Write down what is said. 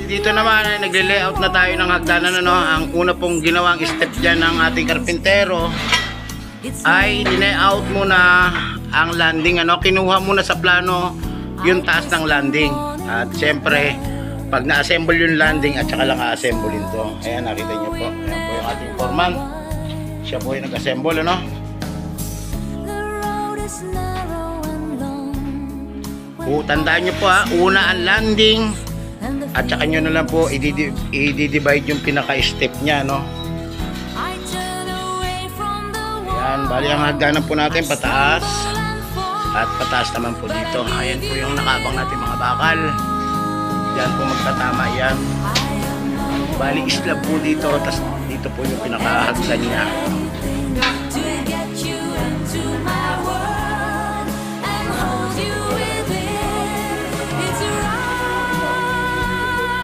dito naman ay nagle-layout na tayo ng hagdanan, ano. Ang una pong ginawang step dyan ng ating karpintero ay layout muna ang landing, ano. Kinuha muna sa plano yung taas ng landing. At siyempre, pag na-assemble yung landing at saka lang a-assemble ito. Ayan, nakita nyo po. Ayan po yung ating foreman. Siya po yung nag-assemble, ano. Tandaan nyo po, una ang landing at saka nyo na lang po i-divide yung pinaka-step nya, no. Ayan, bali ang hagdanan po natin pataas at pataas naman po dito. Ayan po yung nakabang natin mga bakal. Yan po magtatama yan. Bali isla po dito, tapos dito po yung pinaka-hagdan nya.